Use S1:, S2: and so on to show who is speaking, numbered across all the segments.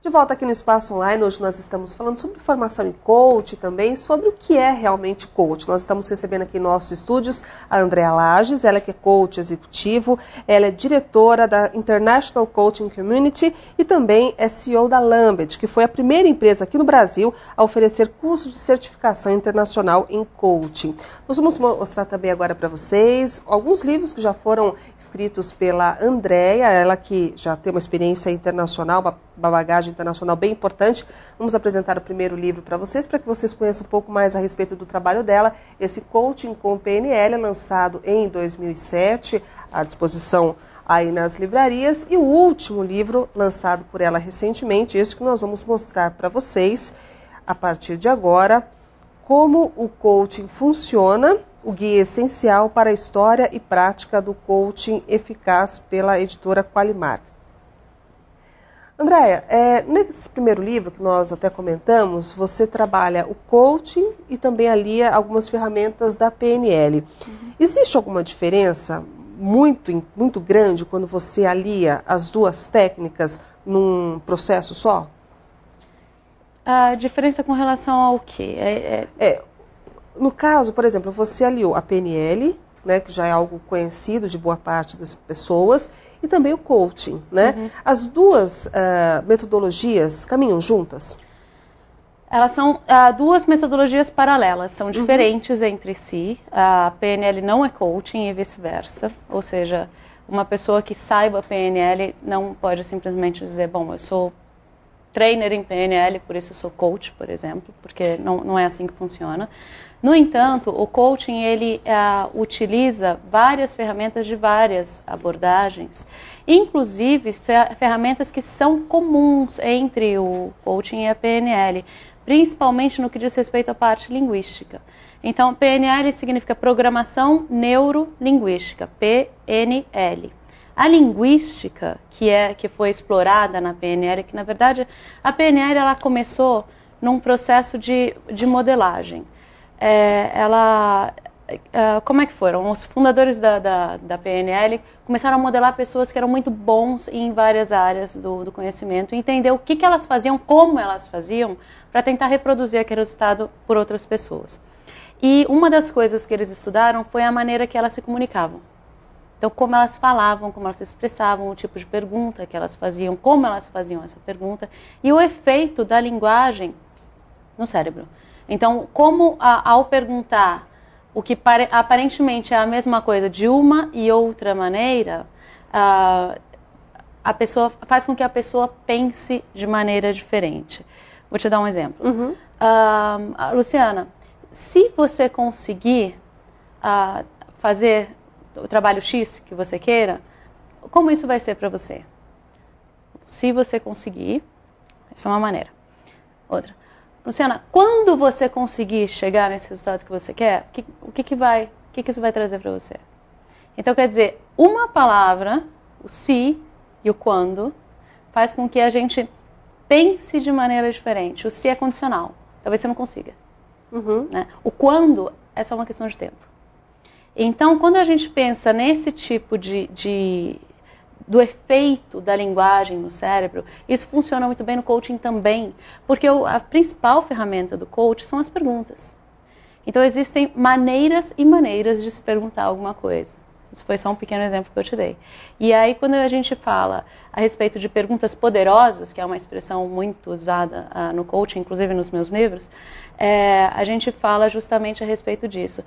S1: De volta aqui no Espaço Online, hoje nós estamos falando sobre formação em coach e também sobre o que é realmente coach. Nós estamos recebendo aqui em nossos estúdios a Andréa Lages, ela que é coach executivo, ela é diretora da International Coaching Community e também é CEO da Lambert, que foi a primeira empresa aqui no Brasil a oferecer cursos de certificação internacional em coaching. Nós vamos mostrar também agora para vocês alguns livros que já foram escritos pela Andréa, ela que já tem uma experiência internacional, uma bagagem internacional bem importante. Vamos apresentar o primeiro livro para vocês vocês conheçam um pouco mais a respeito do trabalho dela. Esse Coaching com PNL, lançado em 2007, à disposição aí nas livrarias. E o último livro, lançado por ela recentemente, este que nós vamos mostrar para vocês, a partir de agora, como o coaching funciona, o guia essencial para a história e prática do coaching eficaz, pela editora Qualimark. Andréa, nesse primeiro livro que nós até comentamos, você trabalha o coaching e também alia algumas ferramentas da PNL. Existe alguma diferença muito grande quando você alia as duas técnicas num processo só?
S2: A diferença com relação ao quê?
S1: No caso, por exemplo, você aliou a PNL, né, que já é algo conhecido de boa parte das pessoas, e também o coaching, né? As duas metodologias caminham juntas?
S2: Elas são duas metodologias paralelas, são diferentes entre si. A PNL não é coaching e vice-versa, ou seja, uma pessoa que saiba PNL não pode simplesmente dizer, bom, eu sou trainer em PNL, por isso eu sou coach, por exemplo, porque não é assim que funciona. No entanto, o coaching ele utiliza várias ferramentas de várias abordagens, inclusive ferramentas que são comuns entre o coaching e a PNL, principalmente no que diz respeito à parte linguística. Então, PNL significa Programação Neurolinguística, PNL. A linguística, que foi explorada na PNL, que na verdade a PNL ela começou num processo de modelagem. Como é que foram? Os fundadores da PNL começaram a modelar pessoas que eram muito bons em várias áreas do conhecimento, e entender o que elas faziam, como elas faziam, para tentar reproduzir aquele resultado por outras pessoas. E uma das coisas que eles estudaram foi a maneira que elas se comunicavam. Então, como elas falavam, como elas se expressavam, o tipo de pergunta que elas faziam, como elas faziam essa pergunta, e o efeito da linguagem no cérebro. Então, como ao perguntar o que aparentemente é a mesma coisa de uma e outra maneira, a pessoa faz com que a pessoa pense de maneira diferente. Vou te dar um exemplo. Luciana, se você conseguir fazer o trabalho X que você queira, como isso vai ser para você? Se você conseguir, essa é uma maneira. Outra. Luciana, quando você conseguir chegar nesse resultado que você quer, o que isso vai trazer para você? Então, quer dizer, uma palavra, o se e o quando, faz com que a gente pense de maneira diferente. O se é condicional, talvez você não consiga. Né? O quando é só uma questão de tempo. Então, quando a gente pensa nesse tipo do efeito da linguagem no cérebro, isso funciona muito bem no coaching também, porque a principal ferramenta do coaching são as perguntas. Então, existem maneiras e maneiras de se perguntar alguma coisa. Isso foi só um pequeno exemplo que eu te dei. E aí, quando a gente fala a respeito de perguntas poderosas, que é uma expressão muito usada no coaching, inclusive nos meus livros, a gente fala justamente a respeito disso.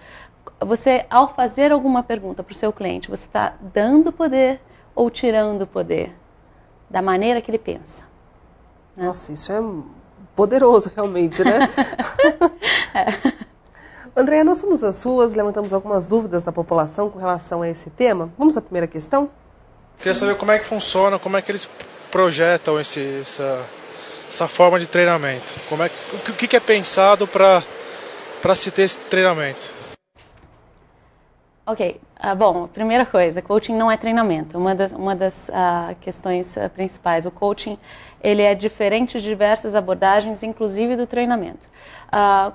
S2: Você, ao fazer alguma pergunta para o seu cliente, você está dando poder ou tirando poder da maneira que ele pensa? Né?
S1: Nossa, isso é poderoso realmente, né? Andréa, nós somos as ruas, levantamos algumas dúvidas da população com relação a esse tema. Vamos à primeira questão?
S3: Queria saber como é que funciona, como é que eles projetam essa forma de treinamento. O que é pensado para se ter esse treinamento?
S2: Ok, bom, primeira coisa, coaching não é treinamento. Uma das questões principais, o coaching ele é diferente de diversas abordagens, inclusive do treinamento.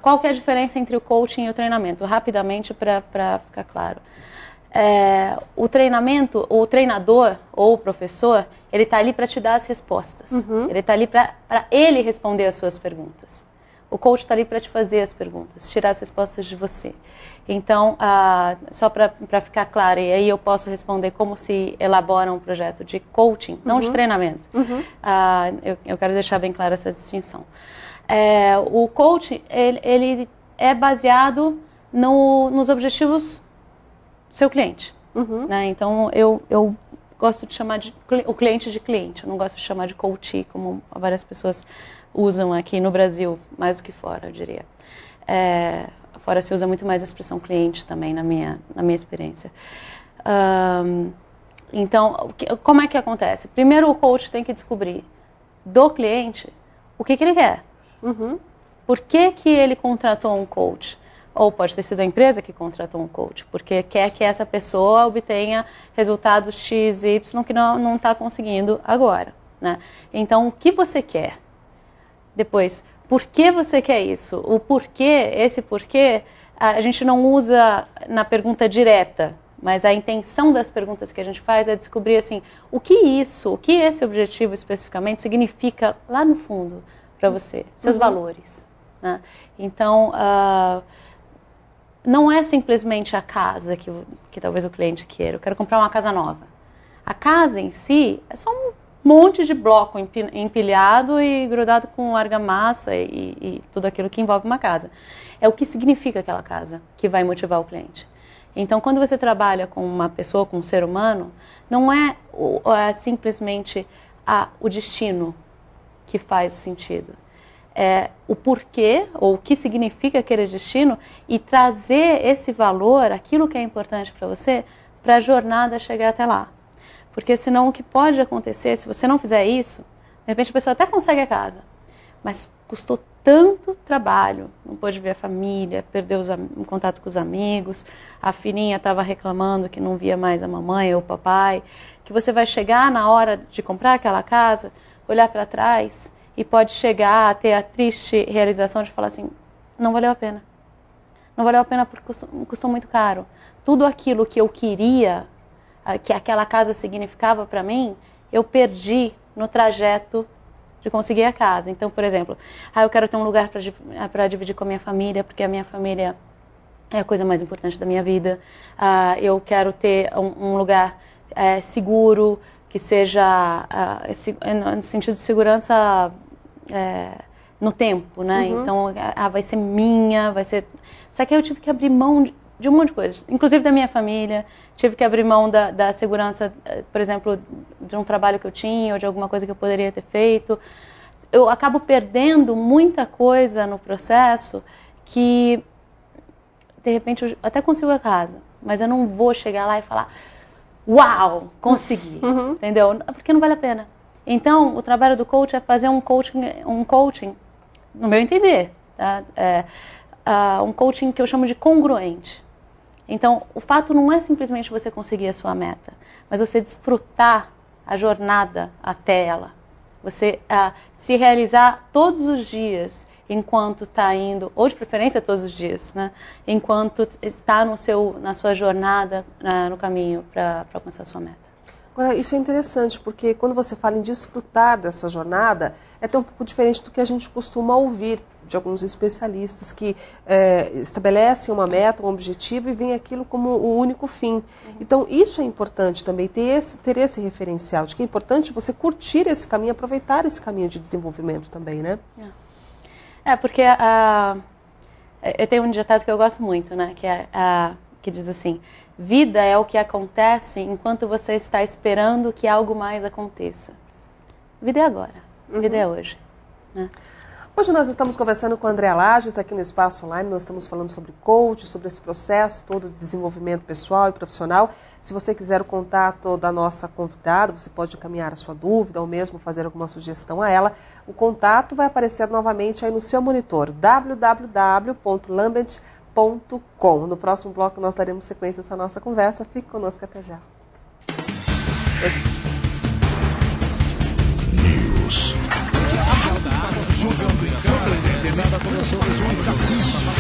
S2: Qual que é a diferença entre o coaching e o treinamento? Rapidamente, para ficar claro. o treinamento, o treinador ou o professor, ele está ali para te dar as respostas. Ele está ali para ele responder as suas perguntas. O coach está ali para te fazer as perguntas, tirar as respostas de você. Então, só para ficar claro, e aí eu posso responder como se elabora um projeto de coaching, não de treinamento. Eu quero deixar bem clara essa distinção. O coaching, ele é baseado nos objetivos do seu cliente. Né? Então, eu gosto de chamar o cliente de cliente, eu não gosto de chamar de coach, como várias pessoas usam aqui no Brasil, mais do que fora, eu diria. Fora se usa muito mais a expressão cliente também, na minha experiência. Então, como é que acontece? Primeiro, o coach tem que descobrir do cliente o que ele quer. Por que ele contratou um coach? Ou pode ter sido a empresa que contratou um coach, porque quer que essa pessoa obtenha resultados X, Y que não está conseguindo agora. Né? Então, o que você quer? Depois, por que você quer isso? O porquê, esse porquê, a gente não usa na pergunta direta, mas a intenção das perguntas que a gente faz é descobrir assim, o que esse objetivo especificamente significa lá no fundo para você, seus valores. Né? Então, não é simplesmente a casa que talvez o cliente queira. Eu quero comprar uma casa nova. A casa em si é só um monte de bloco empilhado e grudado com argamassa e tudo aquilo que envolve uma casa. É o que significa aquela casa que vai motivar o cliente. Então, quando você trabalha com uma pessoa, com um ser humano, não é simplesmente o destino que faz sentido. É o porquê, ou o que significa aquele destino, e trazer esse valor, aquilo que é importante para você, para a jornada chegar até lá. Porque senão o que pode acontecer, se você não fizer isso, de repente a pessoa até consegue a casa, mas custou tanto trabalho, não pôde ver a família, perdeu o contato com os amigos, a filhinha estava reclamando que não via mais a mamãe ou o papai, que você vai chegar na hora de comprar aquela casa, olhar para trás e pode chegar a ter a triste realização de falar assim, não valeu a pena. Não valeu a pena porque custou muito caro. Tudo aquilo que eu queria, que aquela casa significava para mim, eu perdi no trajeto de conseguir a casa. Então, por exemplo, eu quero ter um lugar para dividir com a minha família, porque a minha família é a coisa mais importante da minha vida. Eu quero ter um lugar seguro, que seja no sentido de segurança no tempo, né? Então, vai ser minha, vai ser... Só que aí eu tive que abrir mão de um monte de coisas, inclusive da minha família, tive que abrir mão da segurança, por exemplo, de um trabalho que eu tinha ou de alguma coisa que eu poderia ter feito. Eu acabo perdendo muita coisa no processo que, de repente, eu até consigo a casa, mas eu não vou chegar lá e falar, uau, consegui, entendeu? Porque não vale a pena. Então, o trabalho do coach é fazer um coaching, no meu entender, tá? Um coaching que eu chamo de congruente. Então, o fato não é simplesmente você conseguir a sua meta, mas você desfrutar a jornada até ela. Você se realizar todos os dias enquanto está indo, ou de preferência todos os dias, né? Enquanto está na sua jornada, no caminho para alcançar a sua meta.
S1: Agora, isso é interessante, porque quando você fala em desfrutar dessa jornada, é até um pouco diferente do que a gente costuma ouvir de alguns especialistas que estabelecem uma meta, um objetivo e veem aquilo como o único fim. Então, isso é importante também, ter esse referencial, de que é importante você curtir esse caminho, aproveitar esse caminho de desenvolvimento também, né?
S2: Porque eu tenho um ditado que eu gosto muito, né? Que diz assim, vida é o que acontece enquanto você está esperando que algo mais aconteça. Vida é agora, vida é hoje. Né?
S1: Hoje nós estamos conversando com a Andréa Lages aqui no Espaço Online, nós estamos falando sobre coach, sobre esse processo todo de desenvolvimento pessoal e profissional. Se você quiser o contato da nossa convidada, você pode encaminhar a sua dúvida ou mesmo fazer alguma sugestão a ela. O contato vai aparecer novamente aí no seu monitor, www.lambent.com. No próximo bloco nós daremos sequência a essa nossa conversa. Fique conosco até já.
S4: News. Jogando em casa, nada começou 2014.